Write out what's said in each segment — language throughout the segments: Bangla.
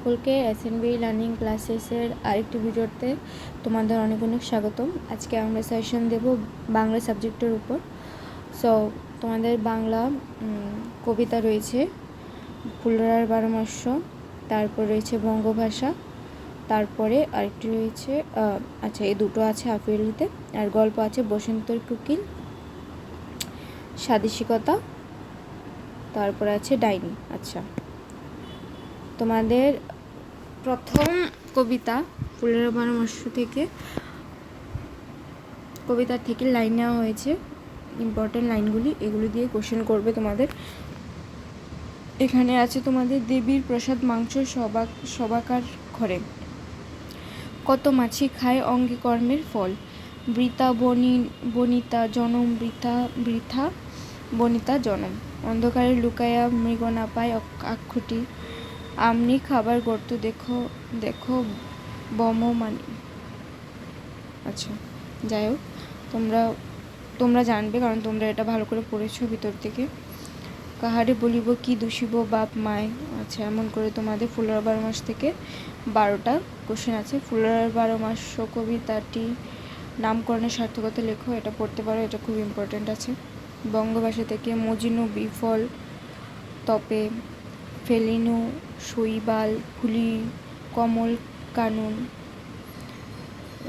সকলকে এসএনবি লার্নিং ক্লাসেসের আরেকটি ভিডিওতে তোমাদের অনেক অনেক স্বাগতম। আজকে আমরা সেশন দেব বাংলা সাবজেক্টের উপর। সো তোমাদের বাংলা কবিতা রয়েছে ফুলরার 12 মাস্য, তারপর রয়েছে বঙ্গভাষা, তারপরে আরেকটি রয়েছে এই দুটো আছে আপিলিতে, আর গল্প আছে বসন্তের কোকিল, স্বাদেশিকতা, তারপরে আছে ডাইনি। আচ্ছা, তোমাদের প্রথম কবিতা ফুলের 12 মাস্য থেকে কবিতার থেকে লাইন নেওয়া হয়েছে, ইম্পর্টেন্ট লাইনগুলি, এগুলি দিয়ে কোশ্চেন করবে তোমাদের। এখানে আছে তোমাদের দেবীর প্রসাদ মাংস সবাকার ঘরে, কত মাছি খায় অঙ্গে কর্মের ফল, বৃথা বনিতা জনম, বৃথা বনিতা জনম, অন্ধকারে লুকায়া মৃগ না পায় আক্ষুটি, আমনি খাবার গর্ত দেখো দেখো বমমানি। আচ্ছা, যাই হোক, তোমরা জানবে, কারণ তোমরা এটা ভালো করে পড়েছো ভিতর থেকে। কাহারে বলিব কি দোষিব বাপ মায়। আচ্ছা, এমন করে তোমাদের ফুলের 12 মাস থেকে 12টা কোশ্চেন আছে। ফুলের 12 মাস কবিতাটি নামকরণের সার্থকতা লেখো, এটা পড়তে পারো, এটা খুব ইম্পর্টেন্ট আছে। বঙ্গভাষা থেকে মজিনু বিফল তপে, ফেলিনু শৈবাল ফুলি কমল কানুন।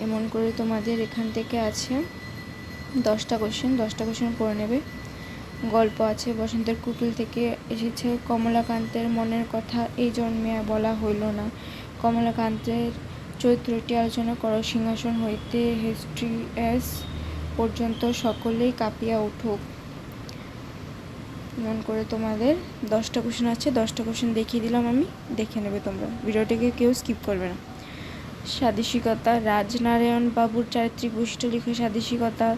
এমন করে তোমাদের এখান থেকে আছে 10টা কোশ্চেন পড়ে নেবে। গল্প আছে বসন্তের কোকিল থেকে এসেছে, কমলাকান্তের মনের কথা এই জন্মে বলা হইল না, কমলাকান্তের চরিত্রটি আলোচনা করো, সিংহাসন হইতে হেস্টিয়াস পর্যন্ত সকলেই কাঁপিয়া উঠুক। মন করে তোমাদের 10টা কোশ্চেন আছে, 10টা কোশ্চেন দেখিয়ে দিলাম আমি, দেখে নেবে তোমরা, ভিডিওটিকে কেউ স্কিপ করবে না। স্বাদেশিকতা, রাজনারায়ণ বাবুর চারিত্রিক বৈশিষ্ট্য লিখো, স্বাদেশিকতা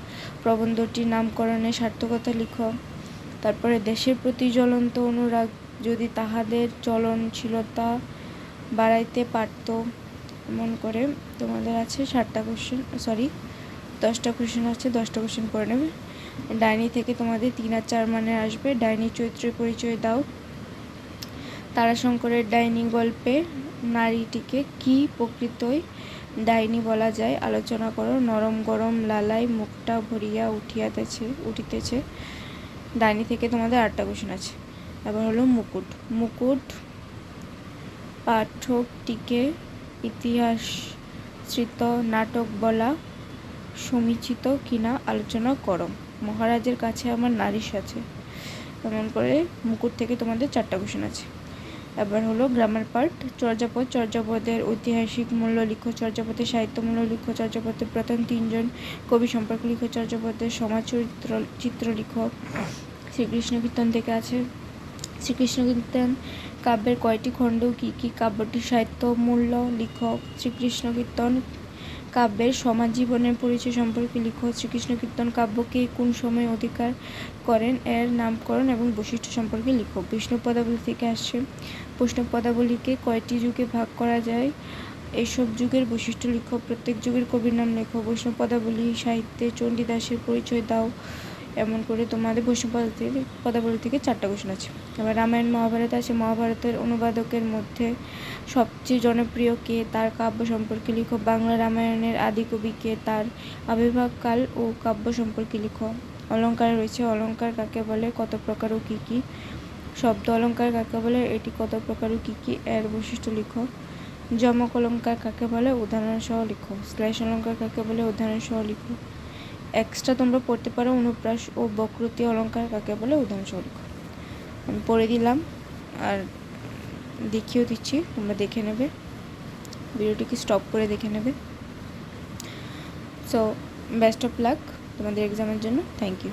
প্রবন্ধটির নামকরণের সার্থকতা লিখো। তারপরে দেশের প্রতি জ্বলন্ত অনুরাগ যদি তাহাদের চলনশীলতা বাড়াইতে পারত। এমন করে তোমাদের আছে 10টা কোশ্চেন আছে, 10টা কোশ্চেন পড়ে নেবে। ডাইনি থেকে তোমাদের 3 আর 4 মানে আসবে। ডাইনি চরিত্রের পরিচয় দাও। তারাশঙ্করের ডাইনি গল্পে নারীটিকে কি প্রকৃতই ডাইনি বলা যায় আলোচনা করো। নরম গরম লালায় মুখটা ভরিয়া উঠিতেছে। ডাইনি থেকে তোমাদের 8টা কোশ্চেন আছে। এবার হলো মুকুট পাঠকটিকে ইতিহাসৃত নাটক বলা সমীচিত কিনা আলোচনা করো। মহারাজের কাছে আমার নালিশ আছে। এমন করে মুকুট থেকে তোমাদের 4টা কোশ্চেন আছে। এবার হলো গ্রামার পার্ট। চর্যাপদের ঐতিহাসিক মূল্য লিখো, চর্যাপদের সাহিত্য মূল্য লিখো, চর্যাপদের প্রথম 3 জন কবি সম্পর্কে লিখো, চর্যাপদের সমাজ চিত্র লিখো। শ্রীকৃষ্ণ কীর্তন থেকে আছে, শ্রীকৃষ্ণ কীর্তন কাব্যের কয়টি খণ্ড, কি কি, কাব্যটির সাহিত্য মূল্য লিখো। শ্রীকৃষ্ণ কীর্তন কাব্যের সমাজ জীবনের পরিচয় সম্পর্কে লিখো। শ্রীকৃষ্ণ কীর্তন কাব্যকে কোন সময় অধিকার করেন, এর নামকরণ এবং বৈশিষ্ট্য সম্পর্কে লিখো। বৈষ্ণব পদাবলী থেকে আসছে, বৈষ্ণব পদাবলীকে কয়টি যুগে ভাগ করা যায়, এইসব যুগের বৈশিষ্ট্য লিখো। প্রত্যেক যুগের কবির নাম লেখো। বৈষ্ণব পদাবলী সাহিত্যে চণ্ডীদাসের পরিচয় দাও। এমন করে তোমাদের বৈষ্ণব পদাবলী থেকে 4টা কোশ্চেন আছে। এবার রামায়ণ মহাভারত আছে। মহাভারতের অনুবাদকের মধ্যে সবচেয়ে জনপ্রিয় কে, তার কাব্য সম্পর্কে লিখো। বাংলা রামায়ণের আদি কবি কে, তার আবির্ভাব কাল ও কাব্য সম্পর্কে লিখো। অলঙ্কার রয়েছে, অলঙ্কার কাকে বলে, কত প্রকার ও কী কী। শব্দ অলঙ্কার কাকে বলে, এটি কত প্রকার ও কী কী, এর বৈশিষ্ট্য লিখো। যমক অলঙ্কার কাকে বলে, উদাহরণ সহ লিখো। শ্লেষ অলঙ্কার কাকে বলে, উদাহরণ সহ লিখো। এক্সট্রা তোমরা পড়তে পারো অনুপ্রাস ও বক্রোক্তি অলঙ্কার কাকে বলে, উদাহরণ সহ লিখো। আমি পড়ে দিলাম আর দেখিয়েও দিচ্ছি, তোমরা দেখে নেবে, ভিডিওটিকে স্টপ করে দেখে নেবে। সো বেস্ট অফ লাক তোমাদের এক্সামের জন্য। Thank you.